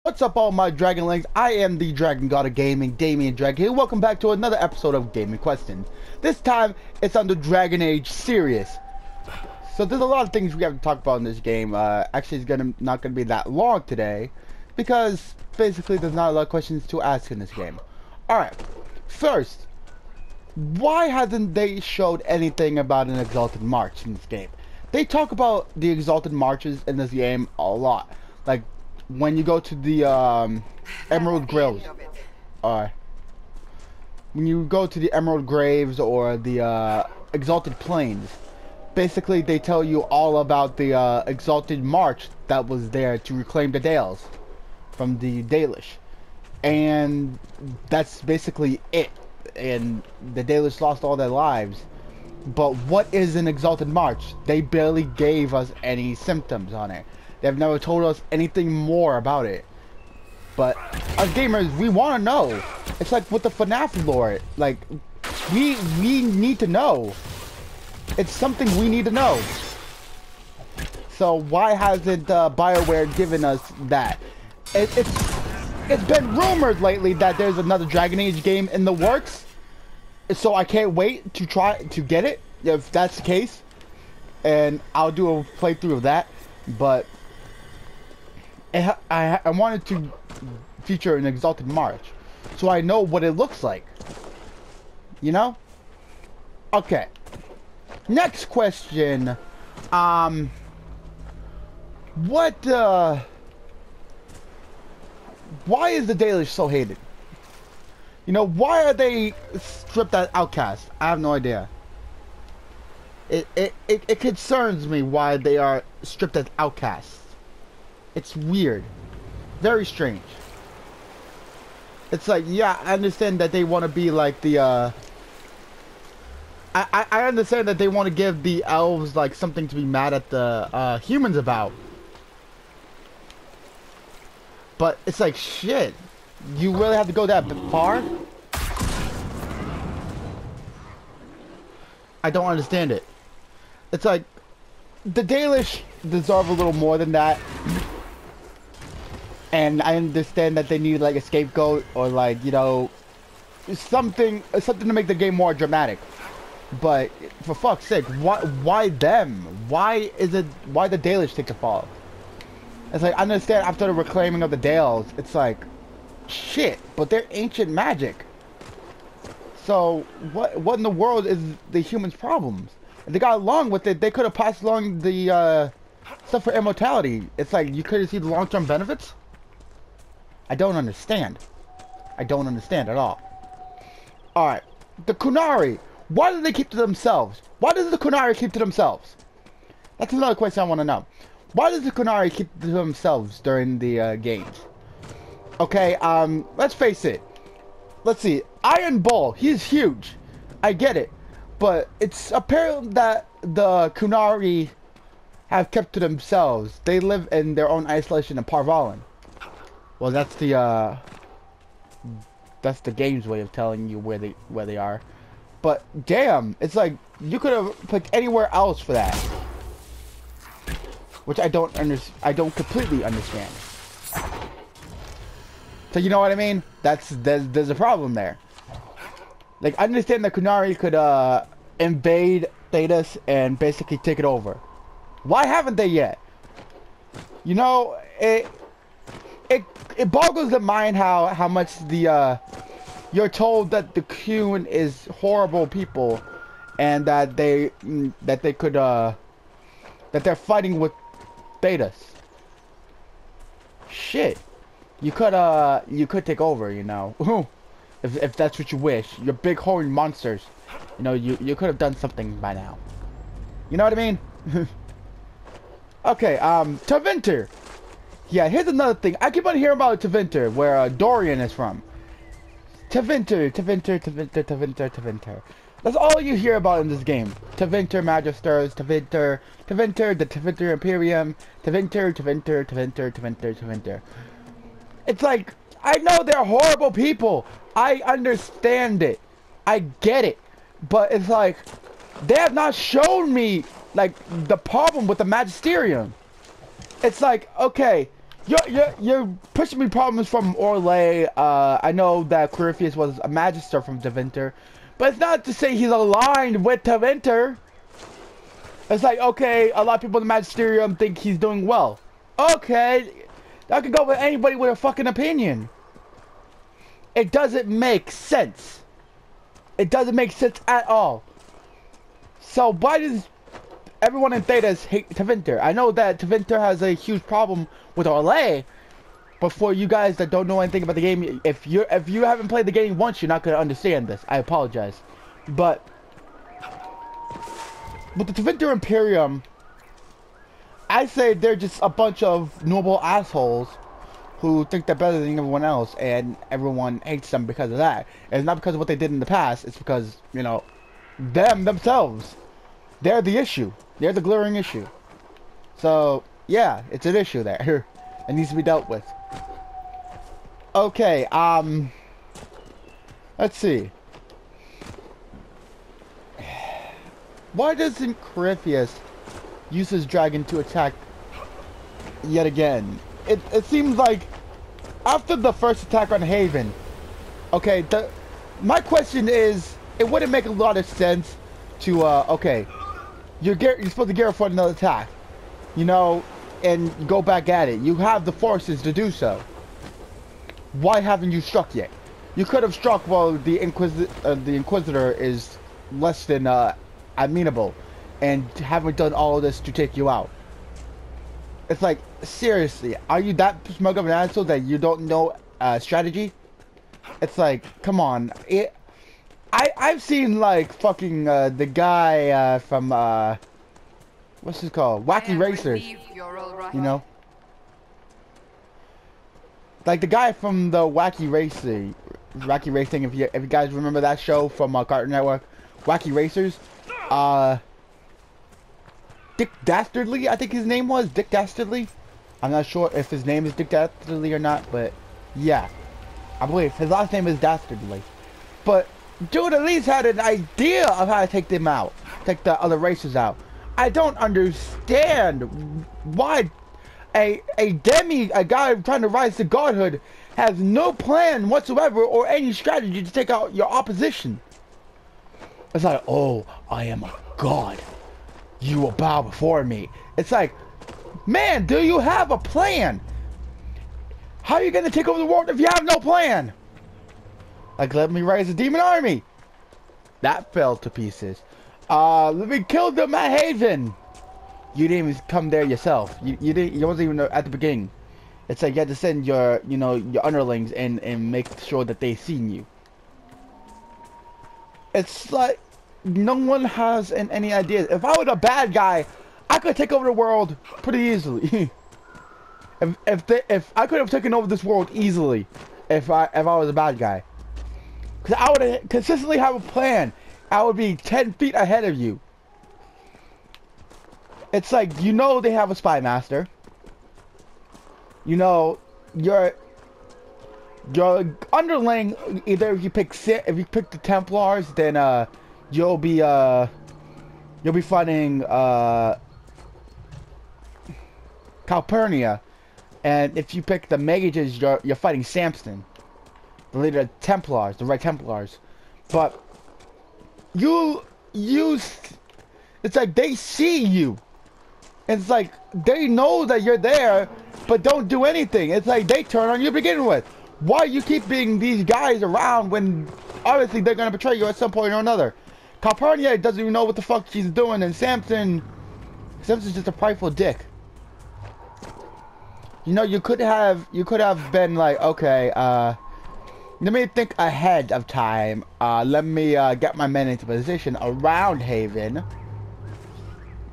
What's up, all my Dragonlings? I am the Dragon God of Gaming, Damien Dragon here. Welcome back to another episode of Gaming Questions. This time, it's on the Dragon Age series. So there's a lot of things we have to talk about in this game. Actually, it's not gonna be that long today, because basically there's not a lot of questions to ask in this game. Alright, first, why hasn't they showed anything about an Exalted March in this game? They talk about the Exalted Marches in this game a lot. Like, when you go to the Emerald Graves, when you go to the Emerald Graves or the Exalted Plains, basically they tell you all about the Exalted March that was there to reclaim the Dales from the Dalish, and that's basically it. And the Dalish lost all their lives. But what is an Exalted March? They barely gave us any symptoms on it. They've never told us anything more about it. But as gamers, we want to know. It's like with the FNAF lore. Like, we need to know. It's something we need to know. So why hasn't BioWare given us that? It's been rumored lately that there's another Dragon Age game in the works. So I can't wait to try to get it, if that's the case. And I'll do a playthrough of that. But I wanted to feature an Exalted March, so I know what it looks like. You know? Okay. Next question. Why is the Dalish so hated? You know, why are they stripped as outcasts? I have no idea. It concerns me why they are stripped as outcasts. It's weird. Very strange. It's like, yeah, I understand that they want to be like the, I understand that they want to give the elves, like, something to be mad at the, humans about. But it's like, shit. You really have to go that far? I don't understand it. It's like, the Dalish deserve a little more than that. And I understand that they need like a scapegoat or like, you know, something to make the game more dramatic. But for fuck's sake, why them? Why the Dalish take the fall? It's like, I understand after the reclaiming of the Dales, it's like, shit, but they're ancient magic. So what in the world is the humans' problems? If they got along with it, they could have passed along the stuff for immortality. It's like, you couldn't see the long-term benefits? I don't understand. I don't understand at all. Alright. The Qunari. Why do they keep to themselves? Why does the Qunari keep to themselves? That's another question I want to know. Why does the Qunari keep to themselves during the games? Okay, let's face it. Let's see. Iron Bull, he's huge. I get it. But it's apparent that the Qunari have kept to themselves. They live in their own isolation in Parvalan. Well, that's the game's way of telling you where they are. But damn, it's like you could have picked anywhere else for that, which I don't completely understand. So you know what I mean? There's a problem there. Like, I understand that Qunari could invade Thedas and basically take it over. Why haven't they yet? You know, it boggles the mind how much you're told that the Qun is horrible people, and that they're fighting with Thedas. Shit, you could take over, you know, if that's what you wish. You're big horned monsters, you know, you could have done something by now. You know what I mean? Okay, Tevinter. Yeah, here's another thing. I keep on hearing about Tevinter, where Dorian is from. Tevinter. That's all you hear about in this game. Tevinter Magisters, Tevinter, the Tevinter Imperium, Tevinter. It's like, I know they're horrible people. I understand it. I get it. But it's like, they have not shown me, like, the problem with the Magisterium. It's like, okay, You're pushing me problems from Orlais. I know that Corypheus was a magister from Tevinter, but it's not to say he's aligned with Tevinter. It's like, okay, a lot of people in the Magisterium think he's doing well. Okay, that could go with anybody with a fucking opinion. It doesn't make sense. It doesn't make sense at all. So why does everyone in Thedas hate Tevinter? I know that Tevinter has a huge problem with Orlais, but for you guys that don't know anything about the game, if you haven't played the game once, you're not gonna understand this. I apologize, but with the Tevinter Imperium, I say they're just a bunch of noble assholes who think they're better than everyone else, and everyone hates them because of that. And it's not because of what they did in the past, it's because, you know, themselves, they're the issue. They're the glaring issue. So, yeah, it's an issue there. It needs to be dealt with. Okay, let's see. Why doesn't Corypheus use his dragon to attack yet again? It seems like after the first attack on Haven, okay, my question is, it wouldn't make a lot of sense to okay, you're supposed to gear up for another attack, you know, and go back at it. You have the forces to do so. Why haven't you struck yet? You could have struck while the Inquisitor is less than amenable, and haven't done all of this to take you out. It's like, seriously, are you that smug of an asshole that you don't know strategy? It's like, come on. I've seen like fucking the guy from what's it called? Wacky Racers. You know? Like the guy from the Wacky Racing. If you guys remember that show from Cartoon Network, Wacky Racers. Dick Dastardly, I think his name was Dick Dastardly. I'm not sure if his name is Dick Dastardly or not, but yeah, I believe his last name is Dastardly. But dude at least had an idea of how to take them out, take the other racers out. I don't understand why a guy trying to rise to godhood has no plan whatsoever or any strategy to take out your opposition. It's like, oh, I am a god. You will bow before me. It's like, man, do you have a plan? How are you going to take over the world if you have no plan? Like, let me raise a demon army. That fell to pieces. Let me kill them at Haven. You didn't even come there yourself. You wasn't even at the beginning. It's like you had to send your, you know, your underlings and make sure that they seen you. It's like, no one has any ideas. If I was a bad guy, I could take over the world pretty easily. if I could have taken over this world easily, if I was a bad guy, because I would consistently have a plan. I would be 10 feet ahead of you. It's like, you know, they have a spy master. You know, your underling. Either if you pick the Templars, then you'll be fighting Calpurnia, and if you pick the mages, you're fighting Samson, the leader of the Templars, the Red Templars. But it's like they see you. It's like they know that you're there, but don't do anything. It's like they turn on you to begin with. Why you keeping these guys around when obviously they're gonna betray you at some point or another? Calpurnia doesn't even know what the fuck she's doing, and Samson's just a prideful dick. You know, you could have been like, okay, let me think ahead of time. Let me get my men into position around Haven.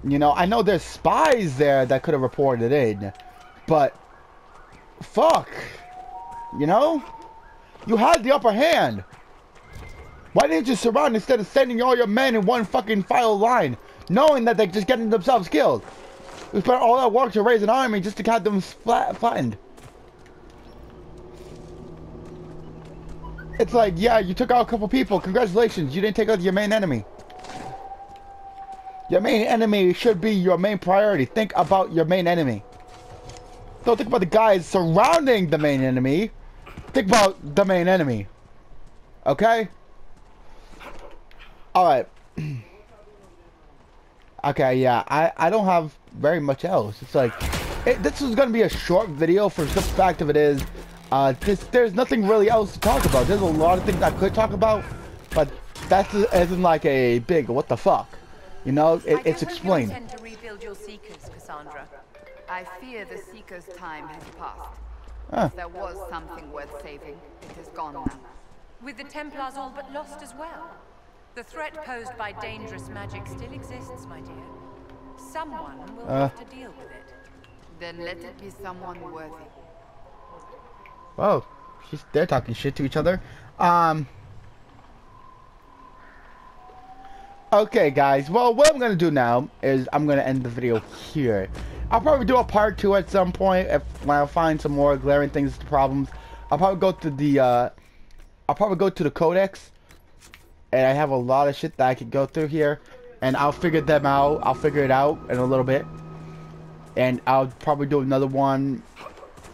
You know, I know there's spies there that could have reported in, but fuck, you know, you had the upper hand. Why didn't you surround instead of sending all your men in one fucking file line, knowing that they're just getting themselves killed? We spent all that work to raise an army just to have them flattened. It's like, yeah, you took out a couple people. Congratulations, you didn't take out your main enemy. Your main enemy should be your main priority. Think about your main enemy. Don't think about the guys surrounding the main enemy. Think about the main enemy. Okay? Alright. Okay, yeah. I don't have very much else. It's like... this is going to be a short video for the fact of it is... there's nothing really else to talk about. There's a lot of things I could talk about. But that isn't like a big what the fuck. You know? It's explained. I intend to rebuild your Seekers, Cassandra. I fear the Seeker's time has passed. Huh. If there was something worth saving, it is gone now. With the Templars all but lost as well. The threat posed by dangerous magic still exists, my dear. Someone will have to deal with it. Then let it be someone worthy. Whoa. They're talking shit to each other. Okay, guys. Well, what I'm going to do now is I'm going to end the video here. I'll probably do a part 2 at some point when I find some more glaring things, problems. I'll probably go to the Codex, and I have a lot of shit that I could go through here, and I'll figure them out. I'll figure it out in a little bit, and I'll probably do another one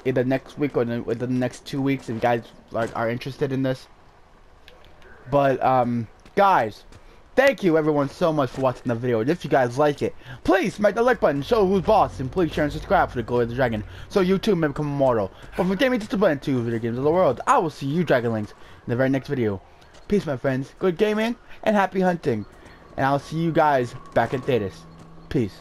either next week or within the next 2 weeks if you guys are interested in this. But guys. Thank you everyone so much for watching the video, and if you guys like it, please smack the like button, show who's boss, and please share and subscribe for the Glory of the Dragon, so you too may become immortal. But from gaming discipline to video games of the world, I will see you Dragonlings in the very next video. Peace my friends, good gaming, and happy hunting. And I'll see you guys back at Thetis. Peace.